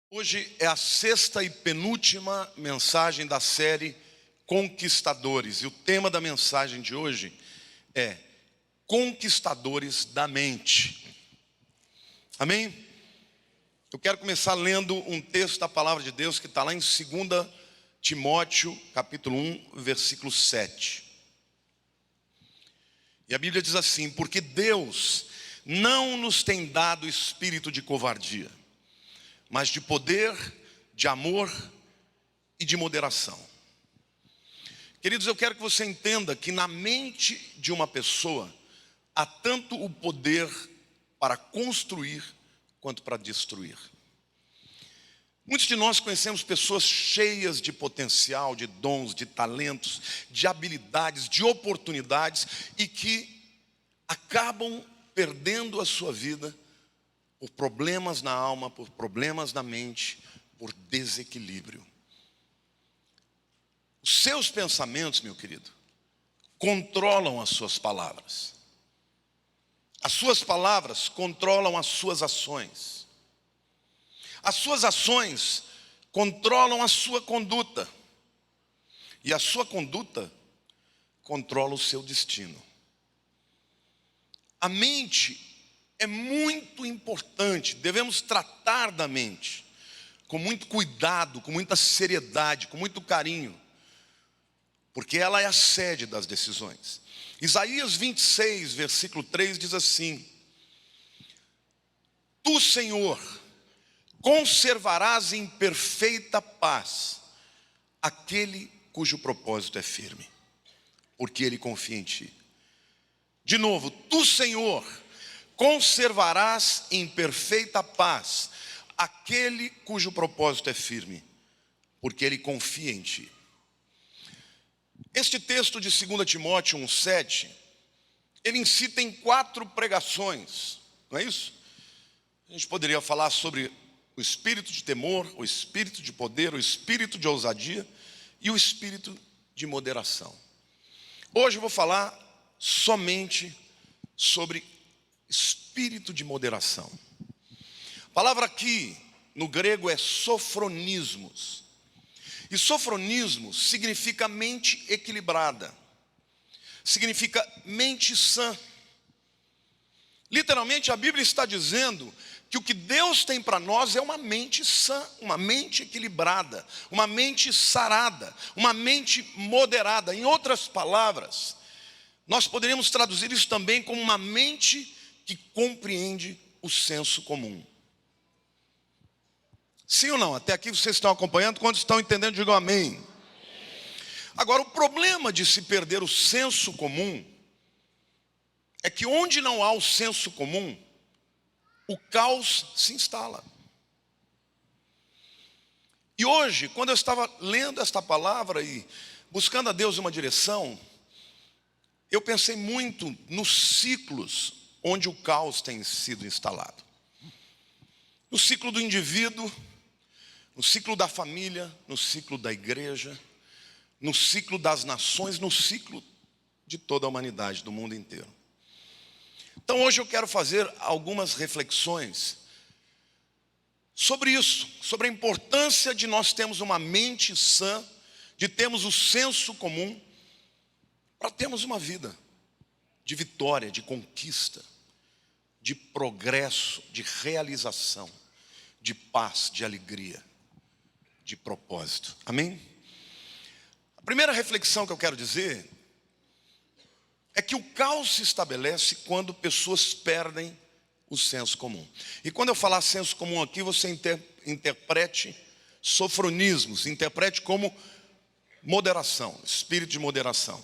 Hoje é a sexta e penúltima mensagem da série Conquistadores. E o tema da mensagem de hoje é Conquistadores da Mente. Amém? Eu quero começar lendo um texto da palavra de Deus que está lá em 2 Timóteo, capítulo 1, versículo 7. E a Bíblia diz assim: porque Deus não nos tem dado espírito de covardia, mas de poder, de amor e de moderação. Queridos, eu quero que você entenda que na mente de uma pessoa há tanto o poder para construir quanto para destruir. Muitos de nós conhecemos pessoas cheias de potencial, de dons, de talentos, de habilidades, de oportunidades e que acabam perdendo a sua vida por problemas na alma, por problemas na mente, por desequilíbrio. Os seus pensamentos, meu querido, controlam as suas palavras. As suas palavras controlam as suas ações. As suas ações controlam a sua conduta. E a sua conduta controla o seu destino. A mente é muito importante, devemos tratar da mente com muito cuidado, com muita seriedade, com muito carinho, porque ela é a sede das decisões. Isaías 26, versículo 3 diz assim: Tu, Senhor, conservarás em perfeita paz aquele cujo propósito é firme, porque ele confia em ti. De novo, Tu, Senhor, conservarás em perfeita paz aquele cujo propósito é firme, porque ele confia em ti. Este texto de 2 Timóteo 1,7, ele incita em 4 pregações, não é isso? A gente poderia falar sobre o espírito de temor, o espírito de poder, o espírito de ousadia e o espírito de moderação. Hoje eu vou falar somente sobre espírito de moderação. A palavra aqui no grego é sofronismos. E sofronismos significa mente equilibrada, significa mente sã. Literalmente a Bíblia está dizendo que o que Deus tem para nós é uma mente sã, uma mente equilibrada, uma mente sarada, uma mente moderada. Em outras palavras, nós poderíamos traduzir isso também como uma mente que compreende o senso comum. Sim ou não? Até aqui vocês estão acompanhando? Quando estão entendendo, digam amém. Agora, o problema de se perder o senso comum é que onde não há o senso comum, o caos se instala. E hoje, quando eu estava lendo esta palavra e buscando a Deus uma direção, eu pensei muito nos ciclos onde o caos tem sido instalado. No ciclo do indivíduo, no ciclo da família, no ciclo da igreja, no ciclo das nações, no ciclo de toda a humanidade, do mundo inteiro. Então hoje eu quero fazer algumas reflexões sobre isso, sobre a importância de nós termos uma mente sã, de termos o senso comum, para termos uma vida de vitória, de conquista, de progresso, de realização, de paz, de alegria, de propósito. Amém? A primeira reflexão que eu quero dizer é que o caos se estabelece quando pessoas perdem o senso comum. E quando eu falar senso comum aqui, você interprete sofronismos, interprete como moderação, espírito de moderação.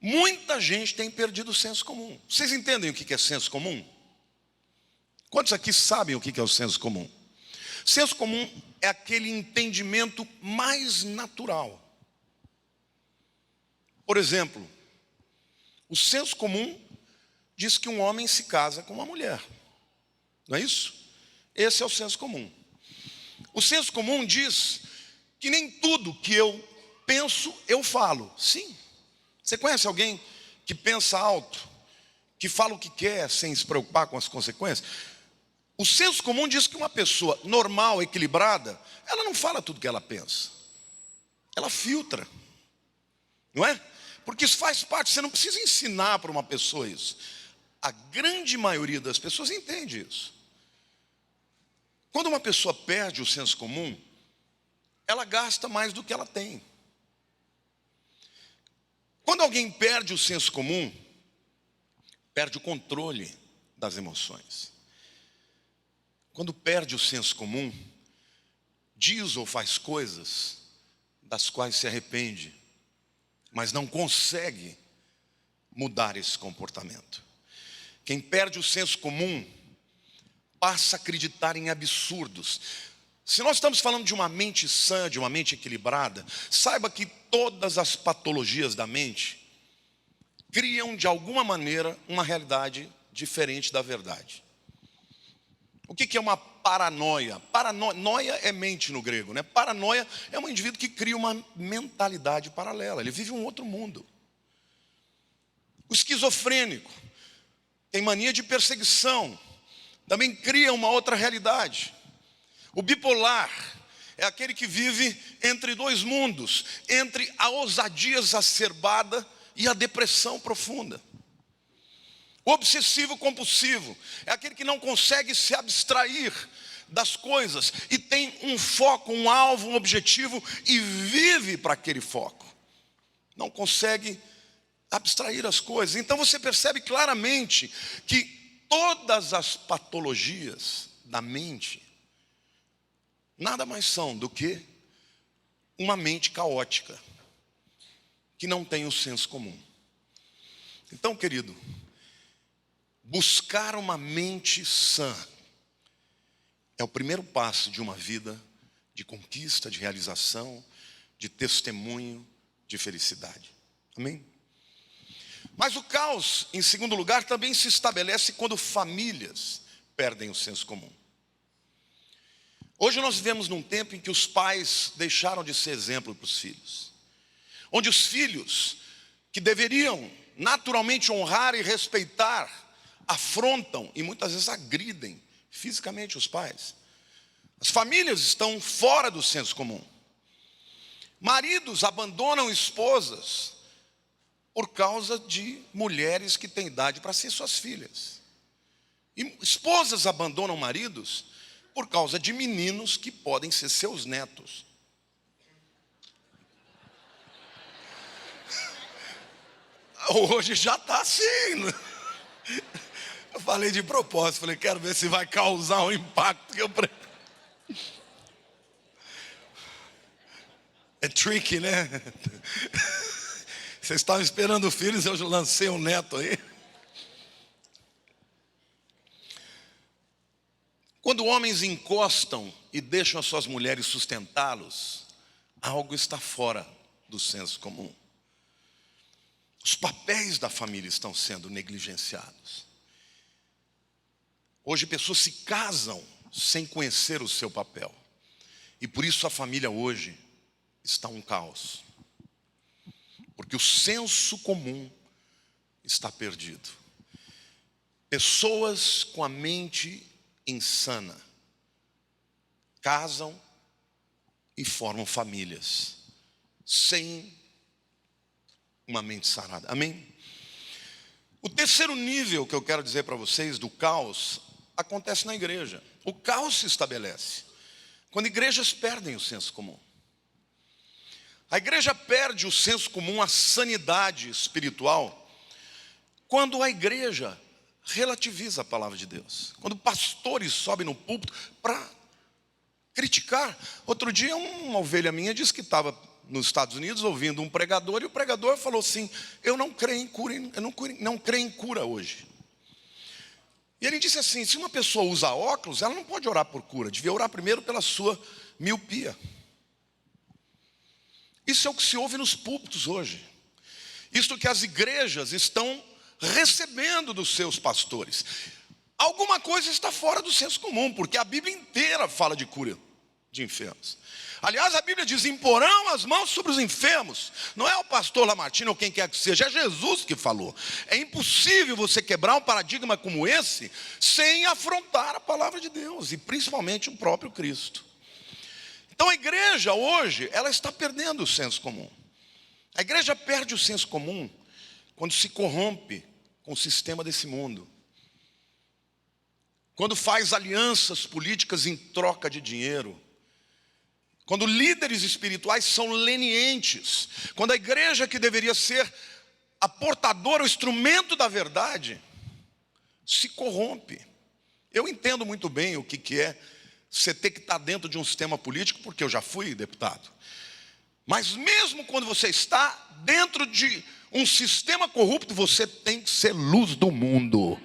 Muita gente tem perdido o senso comum. Vocês entendem o que é senso comum? Quantos aqui sabem o que é o senso comum? Senso comum é aquele entendimento mais natural. Por exemplo, o senso comum diz que um homem se casa com uma mulher. Não é isso? Esse é o senso comum. O senso comum diz que nem tudo que eu penso, eu falo. Sim. Você conhece alguém que pensa alto, que fala o que quer sem se preocupar com as consequências? O senso comum diz que uma pessoa normal, equilibrada, ela não fala tudo que ela pensa. Ela filtra. Não é? Porque isso faz parte, você não precisa ensinar para uma pessoa isso. A grande maioria das pessoas entende isso. Quando uma pessoa perde o senso comum, ela gasta mais do que ela tem. Quando alguém perde o senso comum, perde o controle das emoções. Quando perde o senso comum, diz ou faz coisas das quais se arrepende, mas não consegue mudar esse comportamento. Quem perde o senso comum passa a acreditar em absurdos. Se nós estamos falando de uma mente sã, de uma mente equilibrada, saiba que todas as patologias da mente criam de alguma maneira uma realidade diferente da verdade. O que é uma paranoia? Paranoia é mente no grego, né? Paranoia é um indivíduo que cria uma mentalidade paralela, ele vive um outro mundo. O esquizofrênico tem mania de perseguição, também cria uma outra realidade. O bipolar é aquele que vive entre dois mundos, entre a ousadia exacerbada e a depressão profunda. O obsessivo compulsivo é aquele que não consegue se abstrair das coisas e tem um foco, um alvo, um objetivo e vive para aquele foco. Não consegue abstrair as coisas. Então você percebe claramente que todas as patologias da mente nada mais são do que uma mente caótica, que não tem o senso comum. Então, querido, buscar uma mente sã é o primeiro passo de uma vida de conquista, de realização, de testemunho, de felicidade. Amém? Mas o caos, em segundo lugar, também se estabelece quando famílias perdem o senso comum. Hoje nós vivemos num tempo em que os pais deixaram de ser exemplo para os filhos. Onde os filhos, que deveriam naturalmente honrar e respeitar, afrontam e muitas vezes agridem fisicamente os pais. As famílias estão fora do senso comum. Maridos abandonam esposas por causa de mulheres que têm idade para ser suas filhas. E esposas abandonam maridos por causa de meninos que podem ser seus netos. Hoje já está assim. Eu falei de propósito, falei, quero ver se vai causar um impacto que eu... É tricky, né? Vocês estavam esperando filhos, eu lancei um neto aí. Quando homens encostam e deixam as suas mulheres sustentá-los, algo está fora do senso comum. Os papéis da família estão sendo negligenciados. Hoje pessoas se casam sem conhecer o seu papel. E por isso a família hoje está um caos. Porque o senso comum está perdido. Pessoas com a mente insana casam e formam famílias sem uma mente sarada. Amém? O terceiro nível que eu quero dizer para vocês do caos acontece na igreja. O caos se estabelece quando igrejas perdem o senso comum. A igreja perde o senso comum, a sanidade espiritual, quando a igreja relativiza a palavra de Deus. Quando pastores sobem no púlpito para criticar. Outro dia uma ovelha minha disse que estava nos Estados Unidos ouvindo um pregador, e o pregador falou assim: eu não creio em cura, não creio em cura hoje. E ele disse assim: se uma pessoa usa óculos, ela não pode orar por cura, devia orar primeiro pela sua miopia. Isso é o que se ouve nos púlpitos hoje. Isto que as igrejas estão recebendo dos seus pastores. Alguma coisa está fora do senso comum, porque a Bíblia inteira fala de cura de enfermos. Aliás, a Bíblia diz: imporão as mãos sobre os enfermos. Não é o pastor Lamartine ou quem quer que seja, é Jesus que falou. É impossível você quebrar um paradigma como esse sem afrontar a palavra de Deus, e principalmente o próprio Cristo. Então a igreja hoje, ela está perdendo o senso comum. A igreja perde o senso comum quando se corrompe com o sistema desse mundo, quando faz alianças políticas em troca de dinheiro, quando líderes espirituais são lenientes, quando a igreja, que deveria ser a portadora, o instrumento da verdade, se corrompe. Eu entendo muito bem o que é você ter que estar dentro de um sistema político, porque eu já fui deputado. Mas mesmo quando você está dentro de um sistema corrupto, você tem que ser luz do mundo.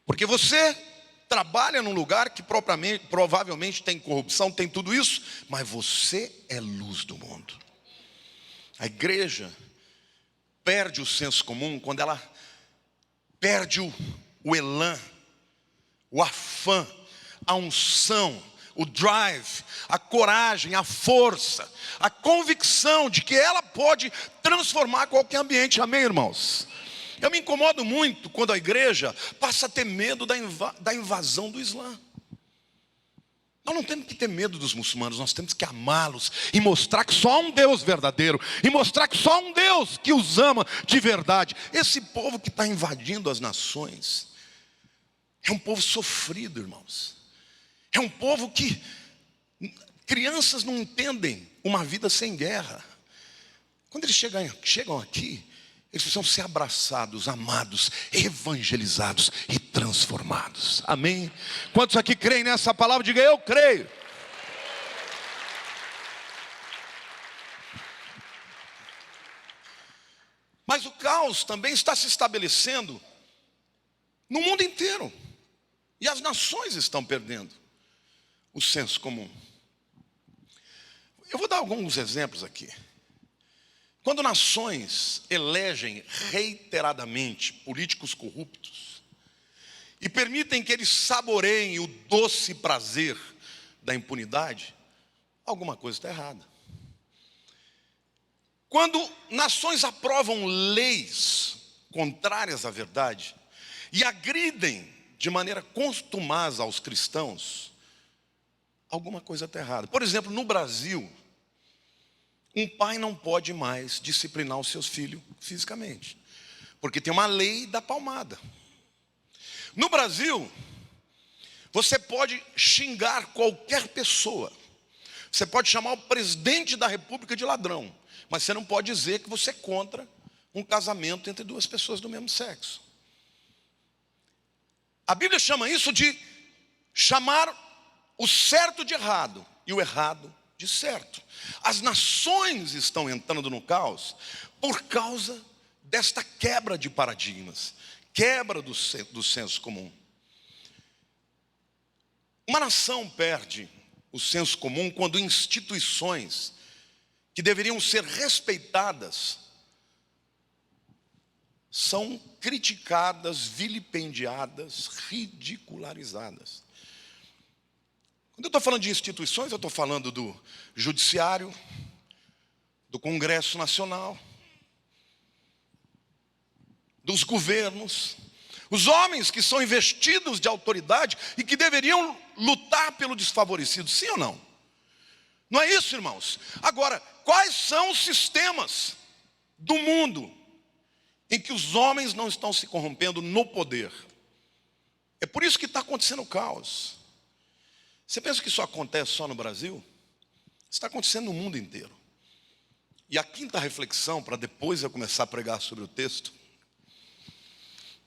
Porque você trabalha num lugar que provavelmente tem corrupção, tem tudo isso, mas você é luz do mundo. A igreja perde o senso comum quando ela perde o elan, o afã, a unção, o drive, a coragem, a força, a convicção de que ela pode transformar qualquer ambiente. Amém, irmãos? Eu me incomodo muito quando a igreja passa a ter medo da invasão do Islã. Nós não temos que ter medo dos muçulmanos, nós temos que amá-los e mostrar que só há um Deus verdadeiro, e mostrar que só há um Deus que os ama de verdade. Esse povo que está invadindo as nações é um povo sofrido, irmãos. É um povo que crianças não entendem uma vida sem guerra. Quando eles chegam aqui, eles precisam ser abraçados, amados, evangelizados e transformados. Amém? Quantos aqui creem nessa palavra? Diga: eu creio. Mas o caos também está se estabelecendo no mundo inteiro. E as nações estão perdendo o senso comum. Eu vou dar alguns exemplos aqui. Quando nações elegem reiteradamente políticos corruptos e permitem que eles saboreiem o doce prazer da impunidade, alguma coisa está errada. Quando nações aprovam leis contrárias à verdade e agridem de maneira contumaz aos cristãos, alguma coisa está errada. Por exemplo, no Brasil, um pai não pode mais disciplinar os seus filhos fisicamente, porque tem uma lei da palmada. No Brasil, você pode xingar qualquer pessoa, você pode chamar o presidente da república de ladrão, mas você não pode dizer que você é contra um casamento entre duas pessoas do mesmo sexo. A Bíblia chama isso de chamar o certo de errado e o errado de certo. As nações estão entrando no caos por causa desta quebra de paradigmas, quebra do senso comum. Uma nação perde o senso comum quando instituições que deveriam ser respeitadas são criticadas, vilipendiadas, ridicularizadas. Quando eu estou falando de instituições, eu estou falando do Judiciário, do Congresso Nacional, dos governos, os homens que são investidos de autoridade e que deveriam lutar pelo desfavorecido, sim ou não? Não é isso, irmãos? Agora, quais são os sistemas do mundo em que os homens não estão se corrompendo no poder? É por isso que está acontecendo o caos. Você pensa que isso acontece só no Brasil? Está acontecendo no mundo inteiro. E a quinta reflexão, para depois eu começar a pregar sobre o texto,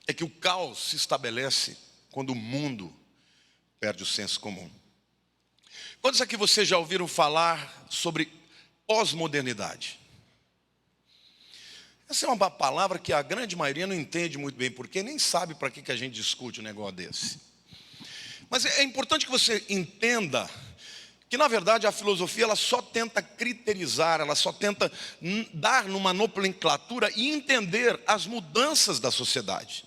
é que o caos se estabelece quando o mundo perde o senso comum. Quantos aqui vocês já ouviram falar sobre pós-modernidade? Essa é uma palavra que a grande maioria não entende muito bem, porque nem sabe para que a gente discute um negócio desse. Mas é importante que você entenda que, na verdade, a filosofia ela só tenta criterizar, ela só tenta dar numa nomenclatura e entender as mudanças da sociedade.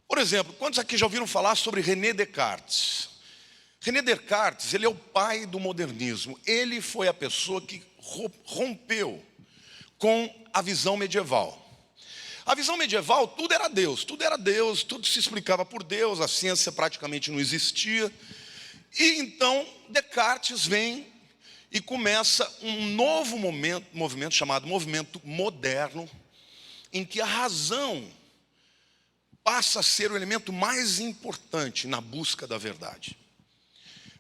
Por exemplo, quantos aqui já ouviram falar sobre René Descartes? René Descartes, ele é o pai do modernismo. Ele foi a pessoa que rompeu com a visão medieval. A visão medieval, tudo era Deus, tudo se explicava por Deus, a ciência praticamente não existia. E então Descartes vem e começa um novo movimento chamado movimento moderno, em que a razão passa a ser o elemento mais importante na busca da verdade.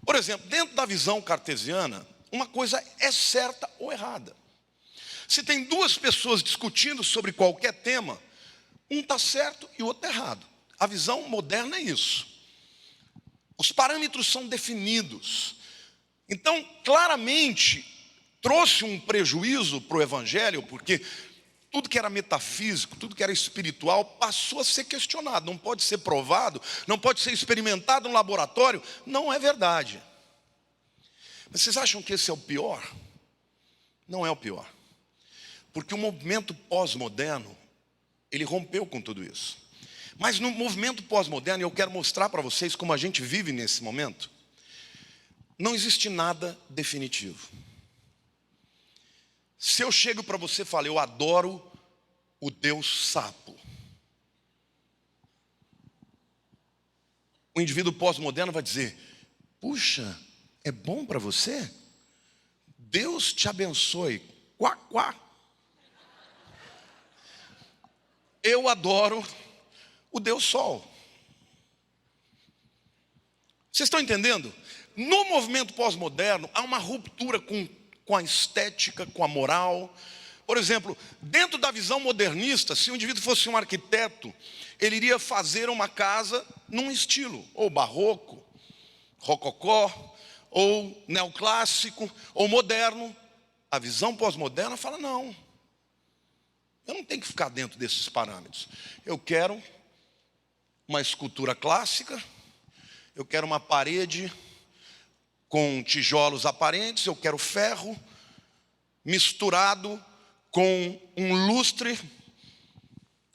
Por exemplo, dentro da visão cartesiana, uma coisa é certa ou errada. Se tem duas pessoas discutindo sobre qualquer tema, um está certo e o outro está errado. A visão moderna é isso. Os parâmetros são definidos. Então, claramente, trouxe um prejuízo para o evangelho, porque tudo que era metafísico, tudo que era espiritual, passou a ser questionado. Não pode ser provado, não pode ser experimentado no laboratório. Não é verdade. Mas vocês acham que esse é o pior? Não é o pior. Porque o movimento pós-moderno, ele rompeu com tudo isso. Mas no movimento pós-moderno, eu quero mostrar para vocês como a gente vive nesse momento. Não existe nada definitivo. Se eu chego para você e falo, eu adoro o Deus sapo. O indivíduo pós-moderno vai dizer, puxa, é bom para você? Deus te abençoe. Quá, quá. Eu adoro o Deus Sol. Vocês estão entendendo? No movimento pós-moderno, há uma ruptura com a estética, com a moral. Por exemplo, dentro da visão modernista, se o indivíduo fosse um arquiteto, ele iria fazer uma casa num estilo, ou barroco, rococó, ou neoclássico, ou moderno. A visão pós-moderna fala, não, eu não tenho que ficar dentro desses parâmetros. Eu quero uma escultura clássica, eu quero uma parede com tijolos aparentes, eu quero ferro misturado com um lustre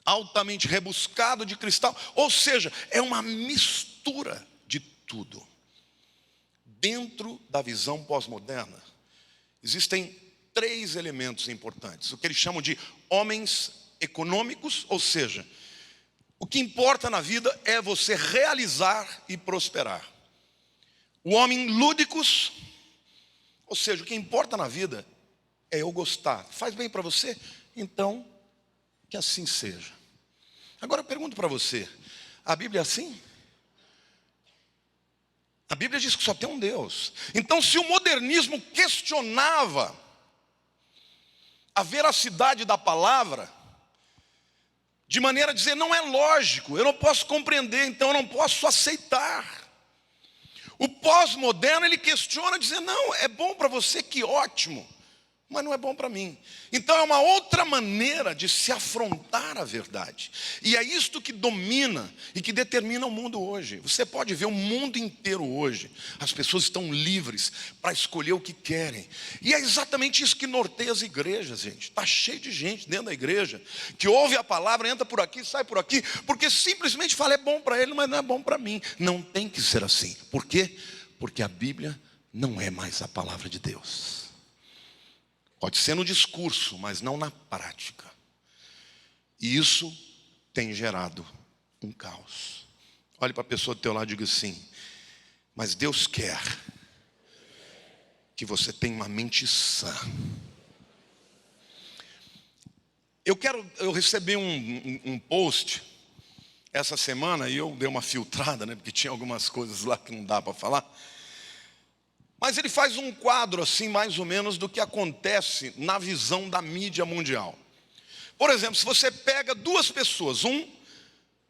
altamente rebuscado de cristal. Ou seja, é uma mistura de tudo. Dentro da visão pós-moderna, existem 3 elementos importantes. O que eles chamam de homens econômicos, ou seja, o que importa na vida é você realizar e prosperar. O homem lúdicos, ou seja, o que importa na vida é eu gostar. Faz bem para você? Então, que assim seja. Agora eu pergunto para você, a Bíblia é assim? A Bíblia diz que só tem um Deus. Então, se o modernismo questionava a veracidade da palavra, de maneira a dizer, não é lógico, eu não posso compreender, então eu não posso aceitar. O pós-moderno, ele questiona, dizendo, não, é bom para você, que ótimo, mas não é bom para mim. Então é uma outra maneira de se afrontar a verdade. E é isto que domina e que determina o mundo hoje. Você pode ver o mundo inteiro hoje. As pessoas estão livres para escolher o que querem. E é exatamente isso que norteia as igrejas, gente. Está cheio de gente dentro da igreja que ouve a palavra, entra por aqui, sai por aqui, porque simplesmente fala, é bom para ele, mas não é bom para mim. Não tem que ser assim. Por quê? Porque a Bíblia não é mais a palavra de Deus. Pode ser no discurso, mas não na prática. E isso tem gerado um caos. Olhe para a pessoa do teu lado e diga assim, mas Deus quer que você tenha uma mente sã. Eu recebi um post essa semana e eu dei uma filtrada, né, porque tinha algumas coisas lá que não dá para falar. Mas ele faz um quadro assim, mais ou menos, do que acontece na visão da mídia mundial. Por exemplo, se você pega 2 pessoas, um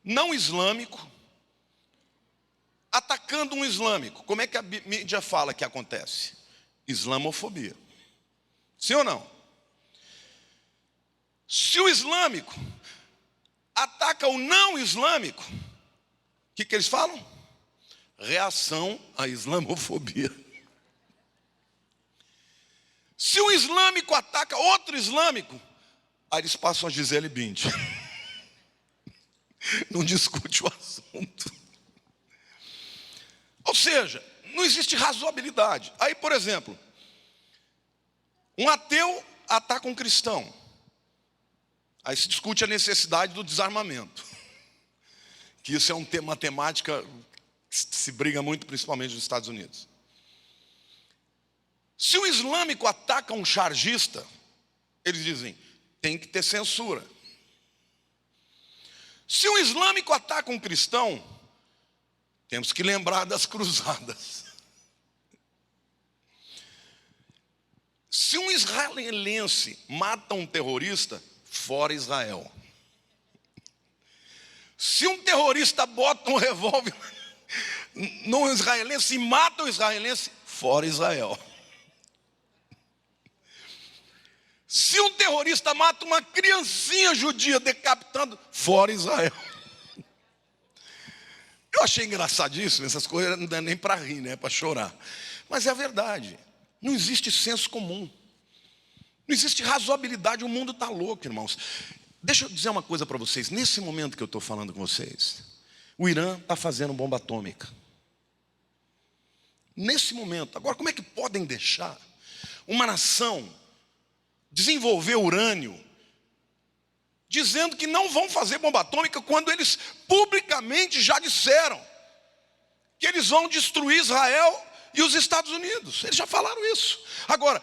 não islâmico, atacando um islâmico, como é que a mídia fala que acontece? Islamofobia. Sim ou não? Se o islâmico ataca o não islâmico, o que eles falam? Reação à islamofobia. Se um islâmico ataca outro islâmico, aí eles passam a Gisele Bündchen. Não discute o assunto. Ou seja, não existe razoabilidade. Aí, por exemplo, um ateu ataca um cristão. Aí se discute a necessidade do desarmamento. Que isso é uma temática que se briga muito, principalmente nos Estados Unidos. Se o islâmico ataca um chargista, eles dizem, tem que ter censura. Se um islâmico ataca um cristão, temos que lembrar das cruzadas. Se um israelense mata um terrorista, fora Israel. Se um terrorista bota um revólver num israelense e mata o israelense, fora Israel. Se um terrorista mata uma criancinha judia decapitando, fora Israel. Eu achei engraçadíssimo, essas coisas não dá nem para rir, né? É para chorar. Mas é a verdade. Não existe senso comum. Não existe razoabilidade, o mundo está louco, irmãos. Deixa eu dizer uma coisa para vocês. Nesse momento que eu estou falando com vocês, o Irã está fazendo bomba atômica. Nesse momento. Agora, como é que podem deixar uma nação desenvolver urânio, dizendo que não vão fazer bomba atômica, quando eles publicamente já disseram que eles vão destruir Israel e os Estados Unidos? Eles já falaram isso. Agora,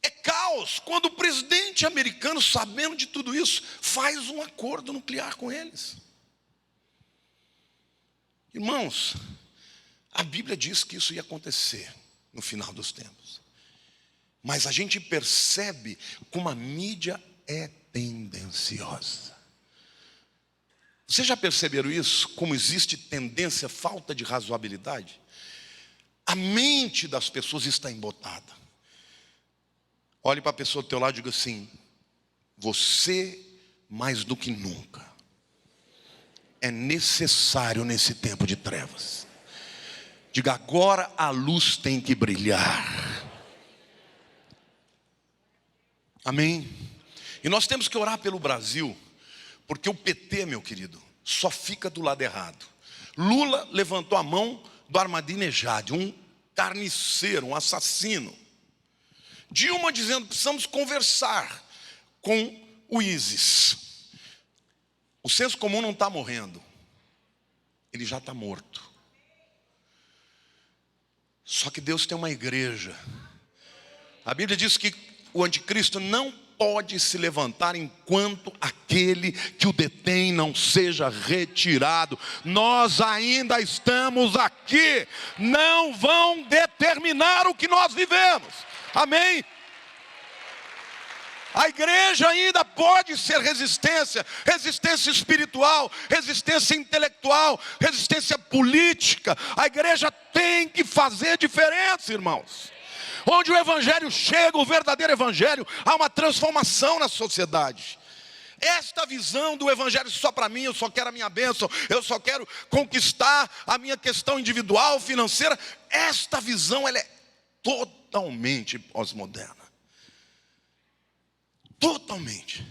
é caos quando o presidente americano, sabendo de tudo isso, faz um acordo nuclear com eles. Irmãos, a Bíblia diz que isso ia acontecer no final dos tempos. Mas a gente percebe como a mídia é tendenciosa. Vocês já perceberam isso? Como existe tendência, falta de razoabilidade? A mente das pessoas está embotada. Olhe para a pessoa do teu lado e diga assim: você, mais do que nunca, é necessário nesse tempo de trevas. Diga, agora a luz tem que brilhar. Amém? E nós temos que orar pelo Brasil, porque o PT, meu querido, só fica do lado errado. Lula levantou a mão do Ahmadinejad, um carniceiro, um assassino. Dilma dizendo, precisamos conversar com o ISIS. O senso comum não está morrendo, ele já está morto. Só que Deus tem uma igreja. A Bíblia diz que o anticristo não pode se levantar enquanto aquele que o detém não seja retirado. Nós ainda estamos aqui. Não vão determinar o que nós vivemos. Amém? A igreja ainda pode ser resistência, resistência espiritual, resistência intelectual, resistência política. A igreja tem que fazer diferença, irmãos. Onde o evangelho chega, o verdadeiro evangelho, há uma transformação na sociedade. Esta visão do evangelho só para mim, eu só quero a minha bênção, eu só quero conquistar a minha questão individual, financeira. Esta visão, ela é totalmente pós-moderna. Totalmente.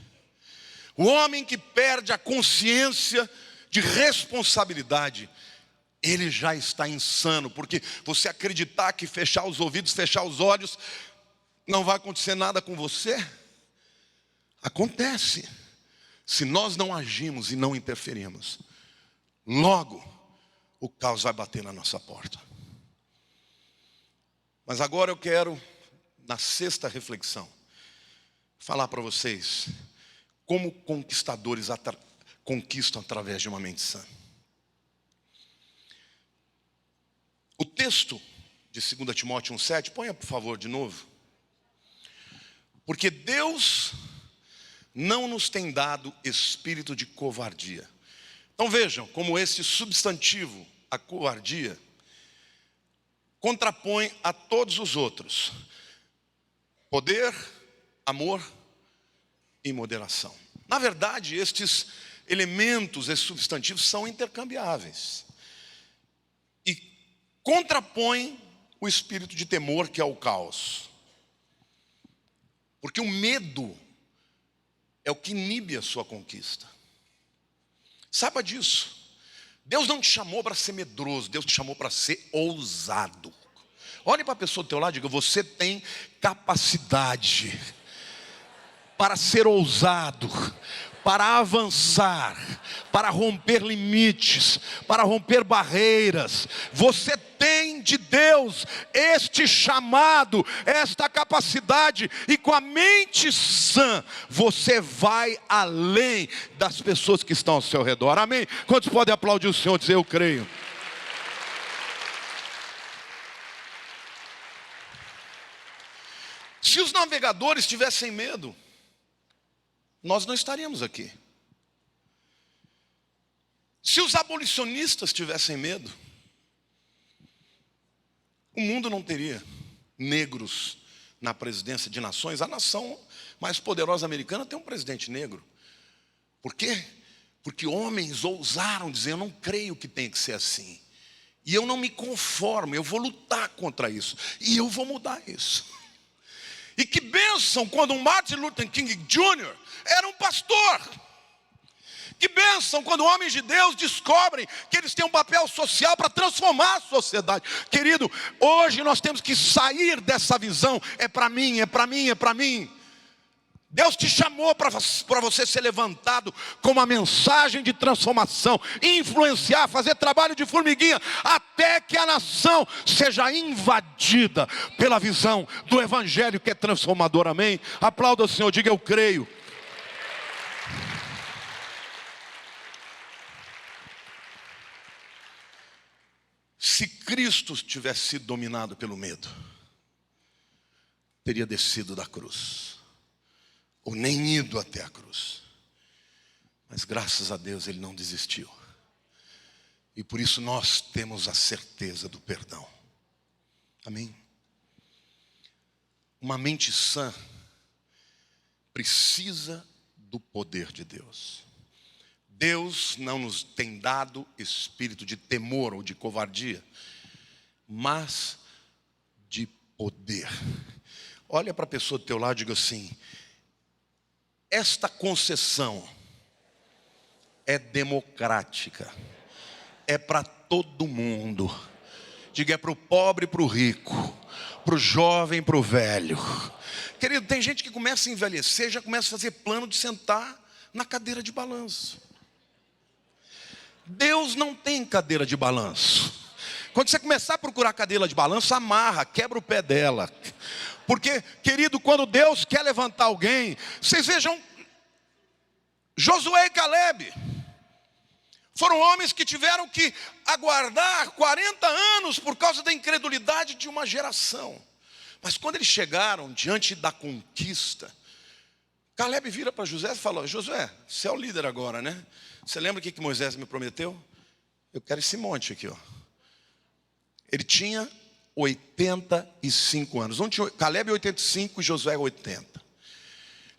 O homem que perde a consciência de responsabilidade, ele já está insano, porque você acreditar que fechar os ouvidos, fechar os olhos, não vai acontecer nada com você, acontece, se nós não agimos e não interferimos. Logo, o caos vai bater na nossa porta. Mas agora eu quero, na sexta reflexão, falar para vocês como conquistadores conquistam através de uma mente sã. O texto de 2 Timóteo 1,7, ponha por favor de novo. Porque Deus não nos tem dado espírito de covardia. Então vejam como esse substantivo, a covardia, contrapõe a todos os outros: poder, amor e moderação. Na verdade, estes elementos, esses substantivos são intercambiáveis. E contrapõe o espírito de temor, que é o caos. Porque o medo é o que inibe a sua conquista. Saiba disso. Deus não te chamou para ser medroso, Deus te chamou para ser ousado. Olhe para a pessoa do teu lado e diga: você tem capacidade para ser ousado, para avançar, para romper limites, para romper barreiras. Você tem de Deus este chamado, esta capacidade, e com a mente sã, você vai além das pessoas que estão ao seu redor. Amém? Quantos podem aplaudir o Senhor e dizer: eu creio? Se os navegadores tivessem medo, nós não estaríamos aqui. Se os abolicionistas tivessem medo, o mundo não teria negros na presidência de nações. A nação mais poderosa americana tem um presidente negro. Por quê? Porque homens ousaram dizer: eu não creio que tem que ser assim. E eu não me conformo, eu vou lutar contra isso. E eu vou mudar isso. E que bênção quando um Martin Luther King Jr. era um pastor. Que bênção quando homens de Deus descobrem que eles têm um papel social para transformar a sociedade. Querido, hoje nós temos que sair dessa visão: é para mim, é para mim, é para mim. Deus te chamou para você ser levantado com uma mensagem de transformação, influenciar, fazer trabalho de formiguinha, até que a nação seja invadida pela visão do Evangelho que é transformador. Amém? Aplauda o Senhor, diga: eu creio. Se Cristo tivesse sido dominado pelo medo, teria descido da cruz, ou nem ido até a cruz. Mas graças a Deus ele não desistiu. E por isso nós temos a certeza do perdão. Amém? Uma mente sã precisa do poder de Deus. Deus não nos tem dado espírito de temor ou de covardia, mas de poder. Olha para a pessoa do teu lado e diga assim: esta concessão é democrática, é para todo mundo. Diga: é para o pobre e para o rico, para o jovem e para o velho. Querido, tem gente que começa a envelhecer, já começa a fazer plano de sentar na cadeira de balanço. Deus não tem cadeira de balanço. Quando você começar a procurar cadeira de balanço, amarra, quebra o pé dela. Porque, querido, quando Deus quer levantar alguém, vocês vejam, Josué e Caleb foram homens que tiveram que aguardar 40 anos por causa da incredulidade de uma geração. Mas quando eles chegaram diante da conquista, Caleb vira para Josué e falou: Josué, você é o líder agora, né? Você lembra o que Moisés me prometeu? Eu quero esse monte aqui, ó. Ele tinha 85 anos. Caleb 85 e Josué 80.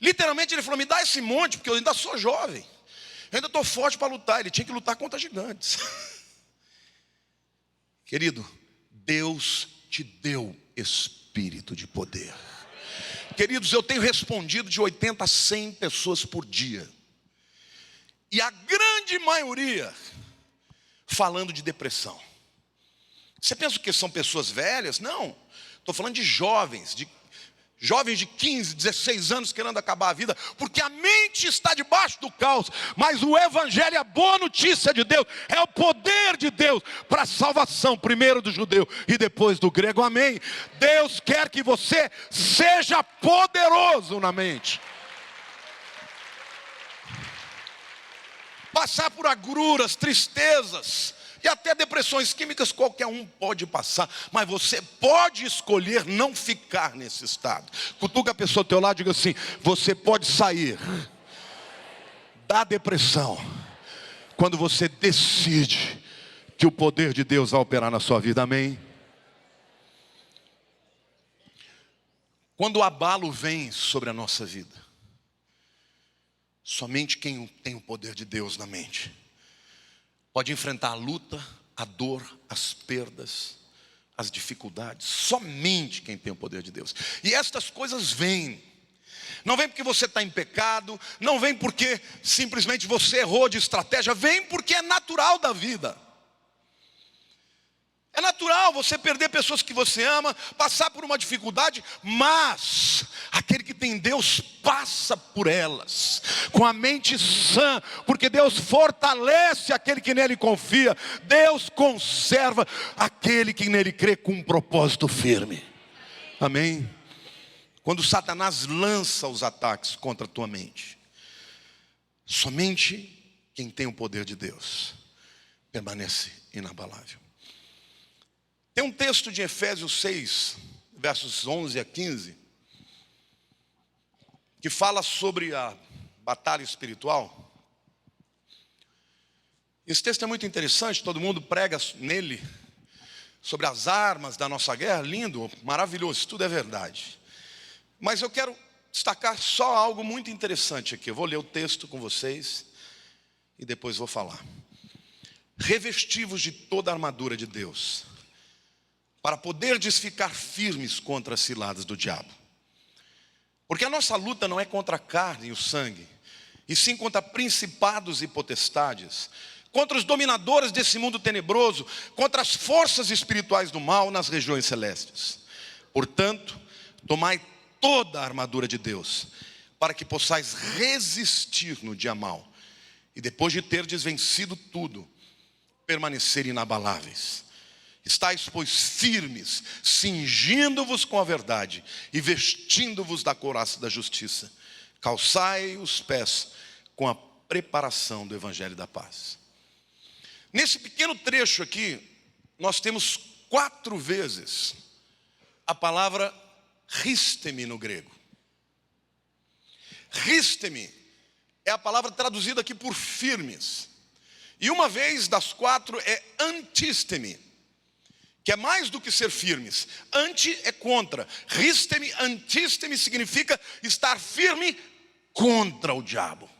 Literalmente ele falou: me dá esse monte, porque eu ainda sou jovem. Eu ainda estou forte para lutar. Ele tinha que lutar contra gigantes. Querido, Deus te deu espírito de poder. Queridos, eu tenho respondido de 80 a 100 pessoas por dia. E a grande maioria falando de depressão. Você pensa que são pessoas velhas? Não, estou falando de jovens de 15, 16 anos querendo acabar a vida, porque a mente está debaixo do caos. Mas o Evangelho é a boa notícia de Deus, é o poder de Deus para a salvação, primeiro do judeu e depois do grego. Amém? Deus quer que você seja poderoso na mente. Passar por agruras, tristezas e até depressões químicas qualquer um pode passar, mas você pode escolher não ficar nesse estado. Cutuca a pessoa ao teu lado e diga assim: você pode sair da depressão quando você decide que o poder de Deus vai operar na sua vida. Amém? Quando o abalo vem sobre a nossa vida, somente quem tem o poder de Deus na mente pode enfrentar a luta, a dor, as perdas, as dificuldades. Somente quem tem o poder de Deus. E estas coisas vêm, Não vem porque você está em pecado, não vem porque simplesmente você errou de estratégia, vem porque é natural da vida. É natural você perder pessoas que você ama, passar por uma dificuldade, mas aquele que tem Deus passa por elas, com a mente sã, porque Deus fortalece aquele que nele confia, Deus conserva aquele que nele crê com um propósito firme. Amém? Quando Satanás lança os ataques contra a tua mente, somente quem tem o poder de Deus permanece inabalável. Tem um texto de Efésios 6, versos 11 a 15, que fala sobre a batalha espiritual. Esse texto é muito interessante, todo mundo prega nele, sobre as armas da nossa guerra, lindo, maravilhoso, isso tudo é verdade. Mas eu quero destacar só algo muito interessante aqui. Eu vou ler o texto com vocês e depois vou falar. Revestivos de toda a armadura de Deus, para poderdes ficar firmes contra as ciladas do diabo. Porque a nossa luta não é contra a carne e o sangue, e sim contra principados e potestades, contra os dominadores desse mundo tenebroso, contra as forças espirituais do mal nas regiões celestes. Portanto, tomai toda a armadura de Deus, para que possais resistir no dia mau, e depois de terdes vencido tudo, permanecer inabaláveis. Estais, pois, firmes, cingindo-vos com a verdade e vestindo-vos da couraça da justiça. Calçai os pés com a preparação do evangelho da paz. Nesse pequeno trecho aqui, nós temos 4 vezes a palavra ristemi no grego. Ristemi é a palavra traduzida aqui por firmes. E uma vez das 4 é antistemi, que é mais do que ser firmes. Anti é contra. Ristemi, antistemi significa estar firme contra o diabo.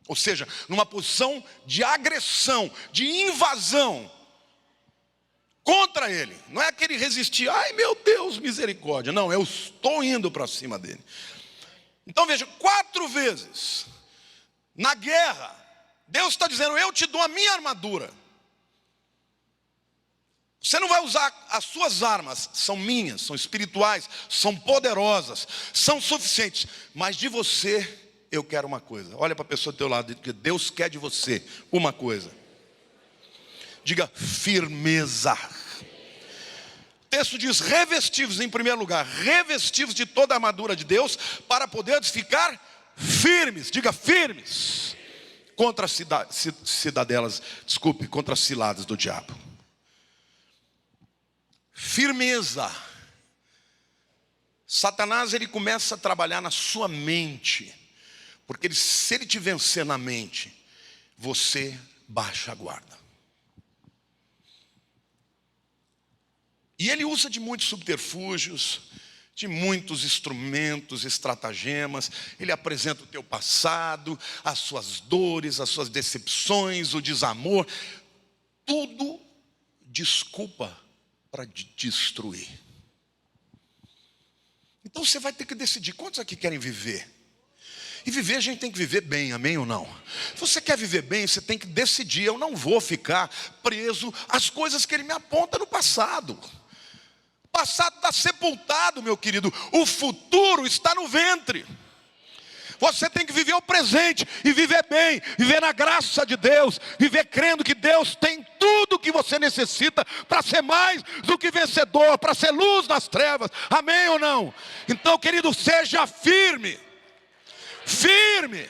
Ou seja, numa posição de agressão, de invasão contra ele. Não é aquele resistir, ai meu Deus, misericórdia. Não, eu estou indo para cima dele. Então veja, 4 vezes na guerra, Deus está dizendo, eu te dou a minha armadura. Você não vai usar as suas armas, são minhas, são espirituais, são poderosas, são suficientes. Mas de você, eu quero uma coisa. Olha para a pessoa do teu lado, que Deus quer de você uma coisa. Diga, firmeza. O texto diz, revestivos em primeiro lugar, revestivos de toda a armadura de Deus, para poderes ficar firmes. Diga, firmes. Contra as cidadelas, contra as ciladas do diabo. Firmeza. Satanás, ele começa a trabalhar na sua mente, porque se ele te vencer na mente, você baixa a guarda. E ele usa de muitos subterfúgios, de muitos instrumentos, estratagemas. Ele apresenta o teu passado, as suas dores, as suas decepções, o desamor, tudo desculpa para destruir. Então você vai ter que decidir, quantos aqui querem viver? E viver, a gente tem que viver bem, amém ou não? Se você quer viver bem, você tem que decidir, eu não vou ficar preso às coisas que ele me aponta no passado. O passado está sepultado, meu querido, o futuro está no ventre. Você tem que viver o presente e viver bem, viver na graça de Deus, viver crendo que Deus tem tudo que você necessita para ser mais do que vencedor, para ser luz nas trevas, amém ou não? Então, querido, seja firme, firme.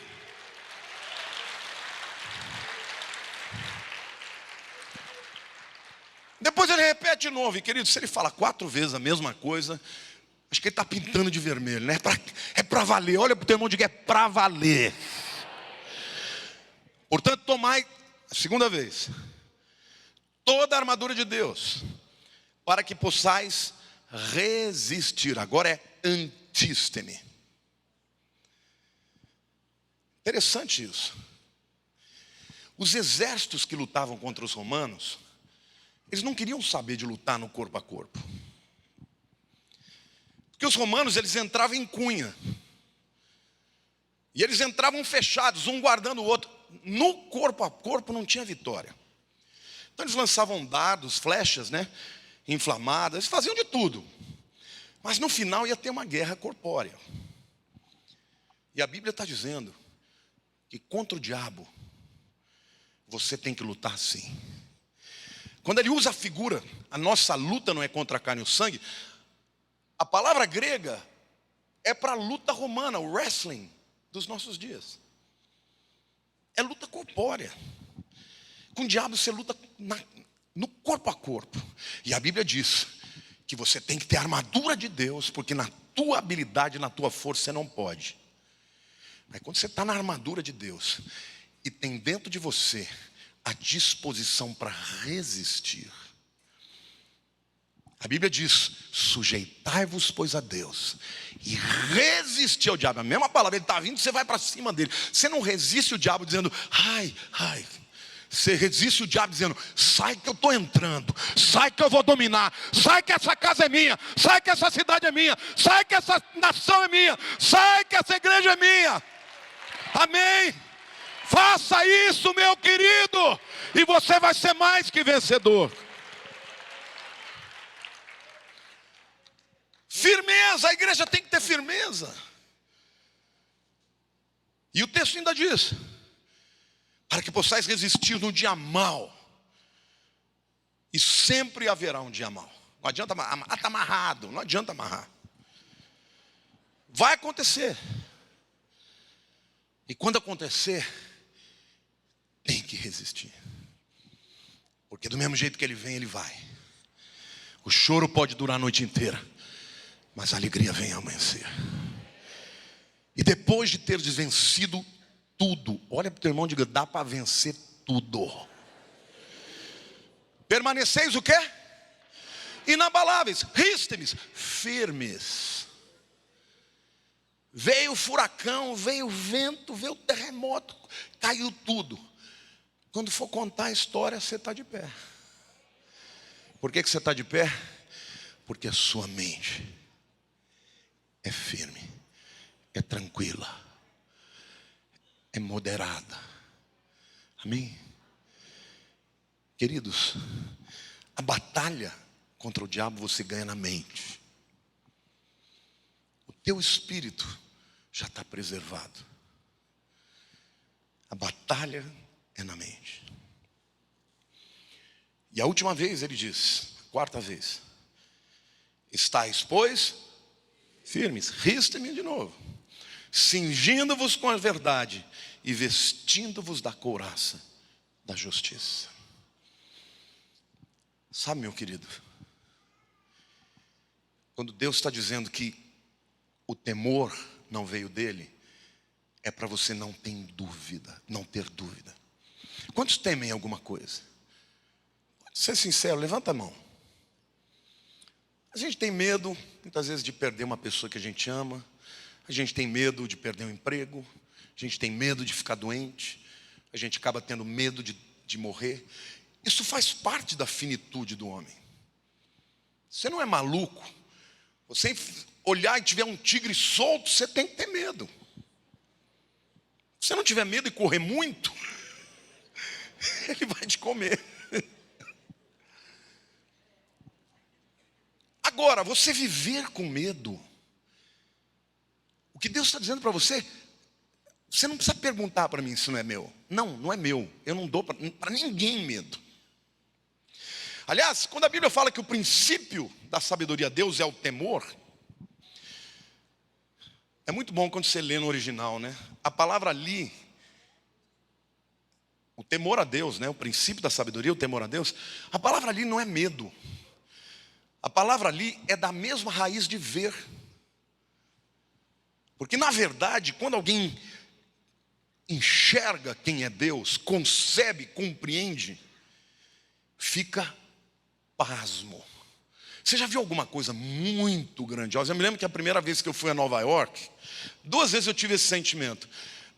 Depois ele repete de novo, e querido, se ele fala 4 vezes a mesma coisa, acho que ele está pintando de vermelho, né? É para valer. Olha para o teu irmão e diga, é para valer. Portanto, tomai, a segunda vez, toda a armadura de Deus, para que possais resistir. Agora é antistemi. Interessante isso. Os exércitos que lutavam contra os romanos, eles não queriam saber de lutar no corpo a corpo. Porque os romanos, eles entravam em Cunha. E eles entravam fechados, um guardando o outro. No corpo a corpo não tinha vitória. Então eles lançavam dardos, flechas, né, inflamadas, eles faziam de tudo. Mas no final ia ter uma guerra corpórea. E a Bíblia está dizendo que contra o diabo você tem que lutar sim. Quando ele usa a figura, a nossa luta não é contra a carne e o sangue. A palavra grega é para a luta romana, o wrestling dos nossos dias. É luta corpórea. Com o diabo você luta no corpo a corpo. E a Bíblia diz que você tem que ter a armadura de Deus, porque na tua habilidade, na tua força você não pode. Mas quando você está na armadura de Deus e tem dentro de você a disposição para resistir, a Bíblia diz: sujeitai-vos, pois, a Deus e resistir ao diabo. A mesma palavra, ele está vindo, você vai para cima dele. Você não resiste o diabo dizendo, ai, ai. Você resiste o diabo dizendo, sai que eu estou entrando, sai que eu vou dominar, sai que essa casa é minha, sai que essa cidade é minha, sai que essa nação é minha, sai que essa igreja é minha. Amém? Faça isso, meu querido, e você vai ser mais que vencedor. Firmeza, a igreja tem que ter firmeza. E o texto ainda diz, para que possais resistir no dia mau. E sempre haverá um dia mau. Não adianta amarrar, está amarrado, não adianta amarrar. Vai acontecer. E quando acontecer, tem que resistir. Porque do mesmo jeito que ele vem, ele vai. O choro pode durar a noite inteira, mas a alegria vem ao amanhecer. E depois de ter vencido tudo, olha para o teu irmão e diga, dá para vencer tudo. Permaneceis o quê? Inabaláveis, rísteis, firmes. Veio o furacão, veio o vento, veio o terremoto, caiu tudo. Quando for contar a história, você está de pé. Por que você está de pé? Porque a sua mente é firme, é tranquila, é moderada. Amém? Queridos, a batalha contra o diabo você ganha na mente. O teu espírito já está preservado. A batalha é na mente. E a última vez ele diz, quarta vez, estáis, pois, firmes, riste-me de novo, cingindo-vos com a verdade e vestindo-vos da couraça da justiça. Sabe, meu querido, quando Deus está dizendo que o temor não veio dele, é para você não ter dúvida, não ter dúvida. Quantos temem alguma coisa? Pode ser sincero, levanta a mão. A gente tem medo, muitas vezes, de perder uma pessoa que a gente ama. A gente tem medo de perder um emprego. A gente tem medo de ficar doente. A gente acaba tendo medo de morrer. Isso faz parte da finitude do homem. Você não é maluco. Você olhar e tiver um tigre solto, você tem que ter medo. Se você não tiver medo e correr muito, ele vai te comer. Agora, você viver com medo, o que Deus está dizendo para você, você não precisa perguntar para mim se não é meu. Não, não é meu. Eu não dou para ninguém medo. Aliás, quando a Bíblia fala que o princípio da sabedoria de Deus é o temor, é muito bom quando você lê no original, né? A palavra ali, o temor a Deus, né? O princípio da sabedoria, o temor a Deus, a palavra ali não é medo. A palavra ali é da mesma raiz de ver. Porque na verdade, quando alguém enxerga quem é Deus, concebe, compreende, fica pasmo. Você já viu alguma coisa muito grandiosa? Eu me lembro que a primeira vez que eu fui a Nova York, 2 vezes eu tive esse sentimento.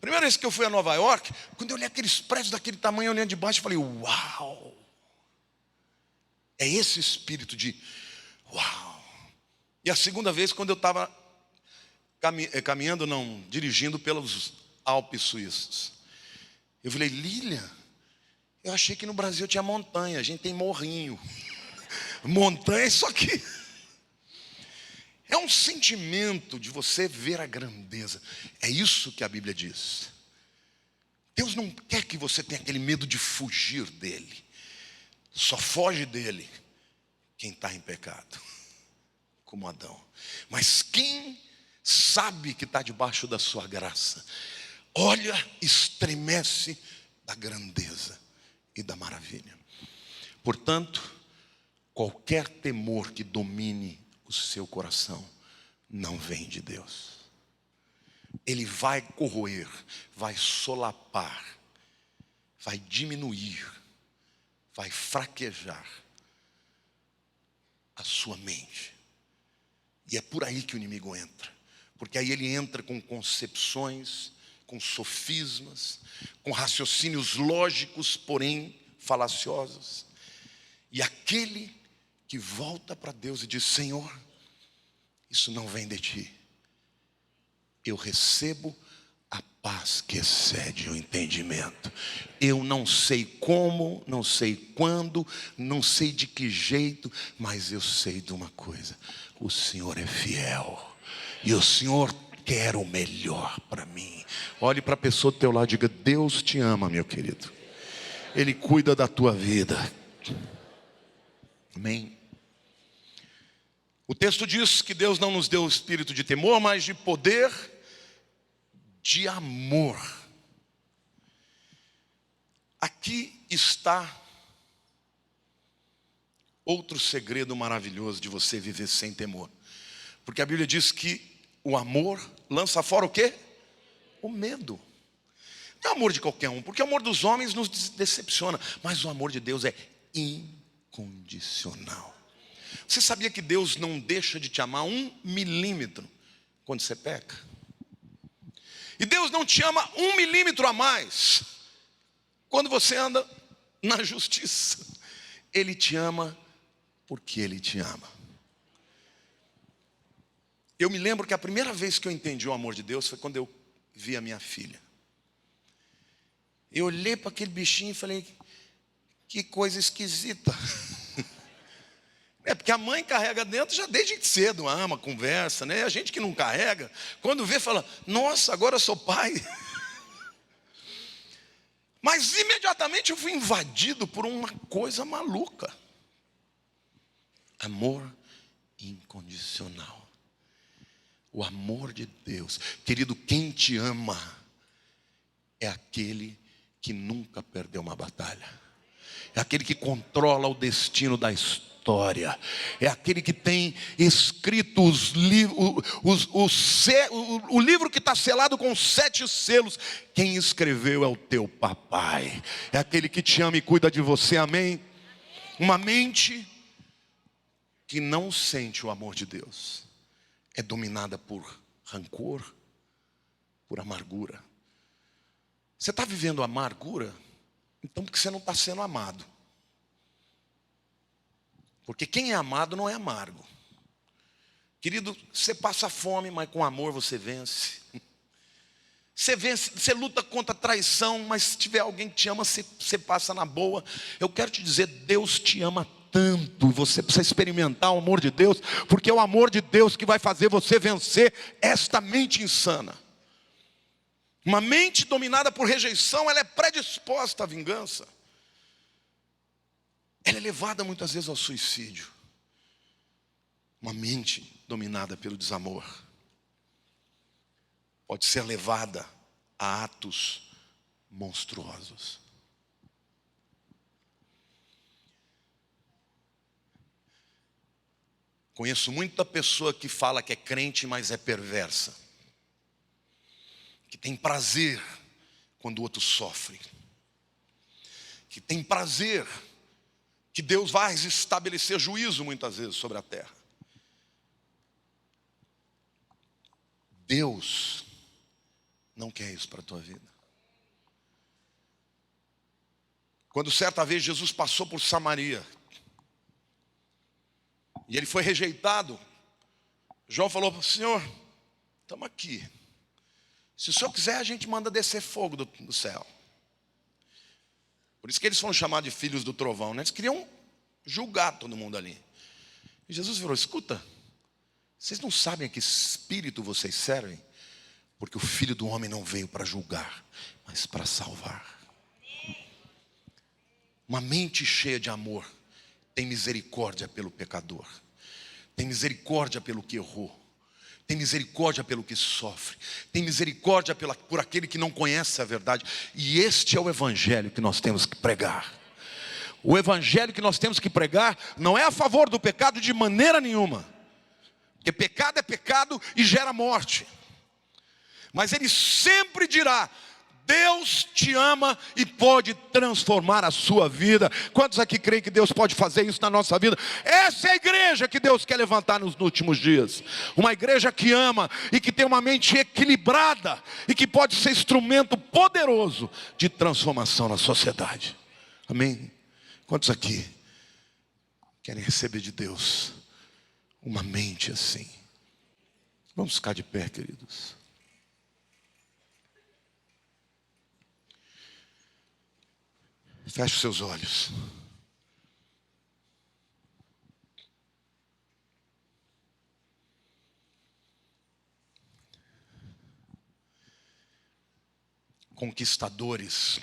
Primeira vez que eu fui a Nova York, quando eu olhei aqueles prédios daquele tamanho, olhando de baixo, eu falei, uau! É esse espírito de uau! E a segunda vez, quando eu estava caminhando, não, dirigindo pelos Alpes suíços. Eu falei, Lilian, eu achei que no Brasil tinha montanha, a gente tem morrinho. Montanha é isso aqui. É um sentimento de você ver a grandeza. É isso que a Bíblia diz. Deus não quer que você tenha aquele medo de fugir dele. Só foge dele quem está em pecado, como Adão. Mas quem sabe que está debaixo da sua graça, olha, estremece da grandeza e da maravilha. Portanto, qualquer temor que domine o seu coração não vem de Deus. Ele vai corroer, vai solapar, vai diminuir, vai fraquejar a sua mente. E é por aí que o inimigo entra. Porque aí ele entra com concepções, com sofismas, com raciocínios lógicos, porém falaciosos. E aquele que volta para Deus e diz, Senhor, isso não vem de ti. Eu recebo a paz que excede o entendimento. Eu não sei como, não sei quando, não sei de que jeito, mas eu sei de uma coisa: o Senhor é fiel e o Senhor quer o melhor para mim. Olhe para a pessoa do teu lado e diga, Deus te ama, meu querido. Ele cuida da tua vida. Amém. O texto diz que Deus não nos deu o espírito de temor, mas de poder, de amor. Aqui está outro segredo maravilhoso de você viver sem temor. Porque a Bíblia diz que o amor lança fora o quê? O medo. Não é o amor de qualquer um, porque o amor dos homens nos decepciona, mas o amor de Deus é incondicional. Você sabia que Deus não deixa de te amar 1 milímetro quando você peca? E Deus não te ama 1 milímetro a mais quando você anda na justiça. Ele te ama porque Ele te ama. Eu me lembro que a primeira vez que eu entendi o amor de Deus foi quando eu vi a minha filha. Eu olhei para aquele bichinho e falei, que coisa esquisita. É porque a mãe carrega dentro já desde cedo, ama, conversa, né? A gente que não carrega, quando vê, fala, nossa, agora eu sou pai. Mas imediatamente eu fui invadido por uma coisa maluca. Amor incondicional. O amor de Deus. Querido, quem te ama é aquele que nunca perdeu uma batalha. É aquele que controla o destino da história. É aquele que tem escrito o livro que está selado com 7 selos. Quem escreveu é o teu papai. É aquele que te ama e cuida de você, amém? Uma mente que não sente o amor de Deus é dominada por rancor, por amargura. Você está vivendo amargura? Então porque você não está sendo amado. Porque quem é amado não é amargo. Querido, você passa fome, mas com amor você vence. Você vence, você luta contra a traição, mas se tiver alguém que te ama, você passa na boa. Eu quero te dizer, Deus te ama tanto. Você precisa experimentar o amor de Deus, porque é o amor de Deus que vai fazer você vencer esta mente insana. Uma mente dominada por rejeição, ela é predisposta à vingança. Ela é levada muitas vezes ao suicídio. Uma mente dominada pelo desamor pode ser levada a atos monstruosos. Conheço muita pessoa que fala que é crente, mas é perversa. Que tem prazer quando o outro sofre. Que tem prazer que Deus vai estabelecer juízo muitas vezes sobre a terra. Deus não quer isso para a tua vida. Quando certa vez Jesus passou por Samaria e ele foi rejeitado, João falou, Senhor, estamos aqui, Se o Senhor quiser, a gente manda descer fogo do céu. Por isso que eles foram chamados de filhos do trovão, né? Eles queriam julgar todo mundo ali. E Jesus falou: escuta, vocês não sabem a que espírito vocês servem? Porque o Filho do Homem não veio para julgar, mas para salvar. Uma mente cheia de amor tem misericórdia pelo pecador, tem misericórdia pelo que errou, tem misericórdia pelo que sofre, tem misericórdia por aquele que não conhece a verdade. E este é o evangelho que nós temos que pregar. O evangelho que nós temos que pregar não é a favor do pecado de maneira nenhuma, porque pecado é pecado e gera morte. Mas ele sempre dirá: Deus te ama e pode transformar a sua vida. Quantos aqui creem que Deus pode fazer isso na nossa vida? Essa é a igreja que Deus quer levantar nos últimos dias. Uma igreja que ama e que tem uma mente equilibrada e que pode ser instrumento poderoso de transformação na sociedade. Amém? Quantos aqui querem receber de Deus uma mente assim? Vamos ficar de pé, queridos. Feche os seus olhos. Conquistadores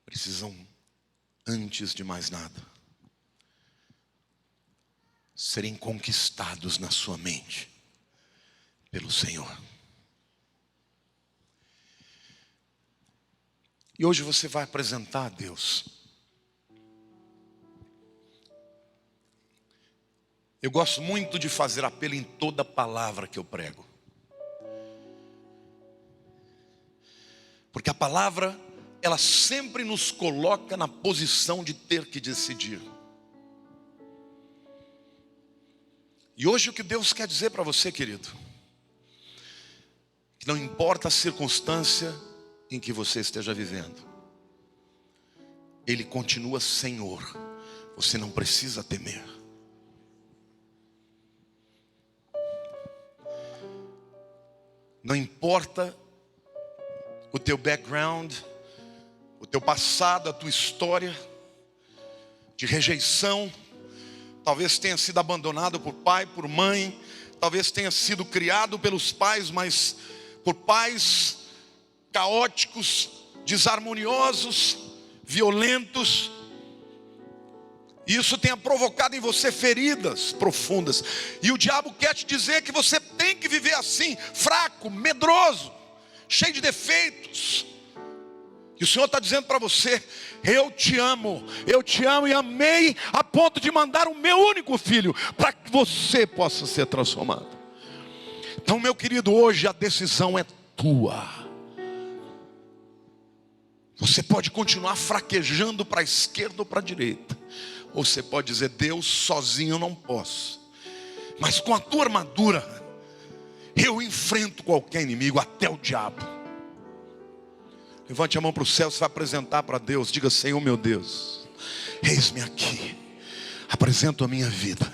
precisam, antes de mais nada, serem conquistados na sua mente pelo Senhor. E hoje você vai apresentar a Deus. Eu gosto muito de fazer apelo em toda palavra que eu prego. Porque a palavra, ela sempre nos coloca na posição de ter que decidir. E hoje o que Deus quer dizer para você, querido, que não importa a circunstância em que você esteja vivendo, Ele continua Senhor. Você não precisa temer. Não importa o teu background, o teu passado, a tua história de rejeição. Talvez tenha sido abandonado por pai, por mãe. Talvez tenha sido criado pelos pais, mas por pais caóticos, desarmoniosos, violentos. Isso tenha provocado em você feridas profundas. E o diabo quer te dizer que você tem que viver assim, fraco, medroso, cheio de defeitos. E o Senhor está dizendo para você: eu te amo e amei a ponto de mandar o meu único filho para que você possa ser transformado. Então, meu querido, hoje a decisão é tua. Você pode continuar fraquejando para a esquerda ou para a direita, ou você pode dizer: Deus, sozinho eu não posso, mas com a tua armadura eu enfrento qualquer inimigo, até o diabo. Levante a mão para o céu, você vai apresentar para Deus. Diga: Senhor meu Deus, eis-me aqui, apresento a minha vida,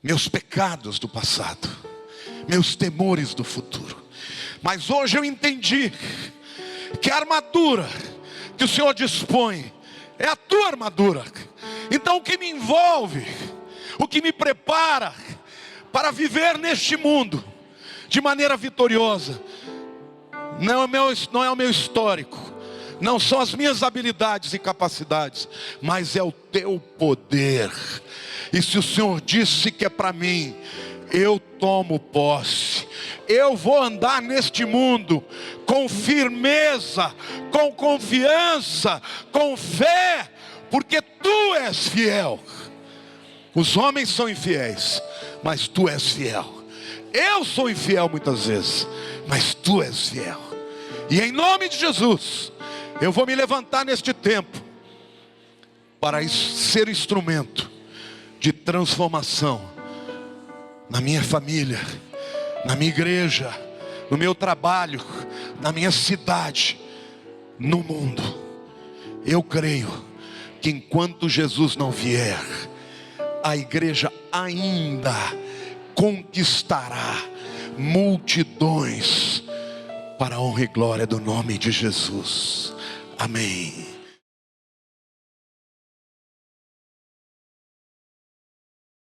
meus pecados do passado, meus temores do futuro. Mas hoje eu entendi que a armadura que o Senhor dispõe é a tua armadura. Então o que me envolve, o que me prepara para viver neste mundo de maneira vitoriosa, não é o meu histórico, não são as minhas habilidades e capacidades, mas é o teu poder. E se o Senhor disse que é para mim, eu tomo posse. Eu vou andar neste mundo com firmeza, com confiança, com fé, porque tu és fiel. Os homens são infiéis, mas tu és fiel. Eu sou infiel muitas vezes, mas tu és fiel. E em nome de Jesus, eu vou me levantar neste tempo para ser instrumento de transformação na minha família, na minha igreja, no meu trabalho, na minha cidade, no mundo. Eu creio que enquanto Jesus não vier, a igreja ainda conquistará multidões para a honra e glória do nome de Jesus. Amém.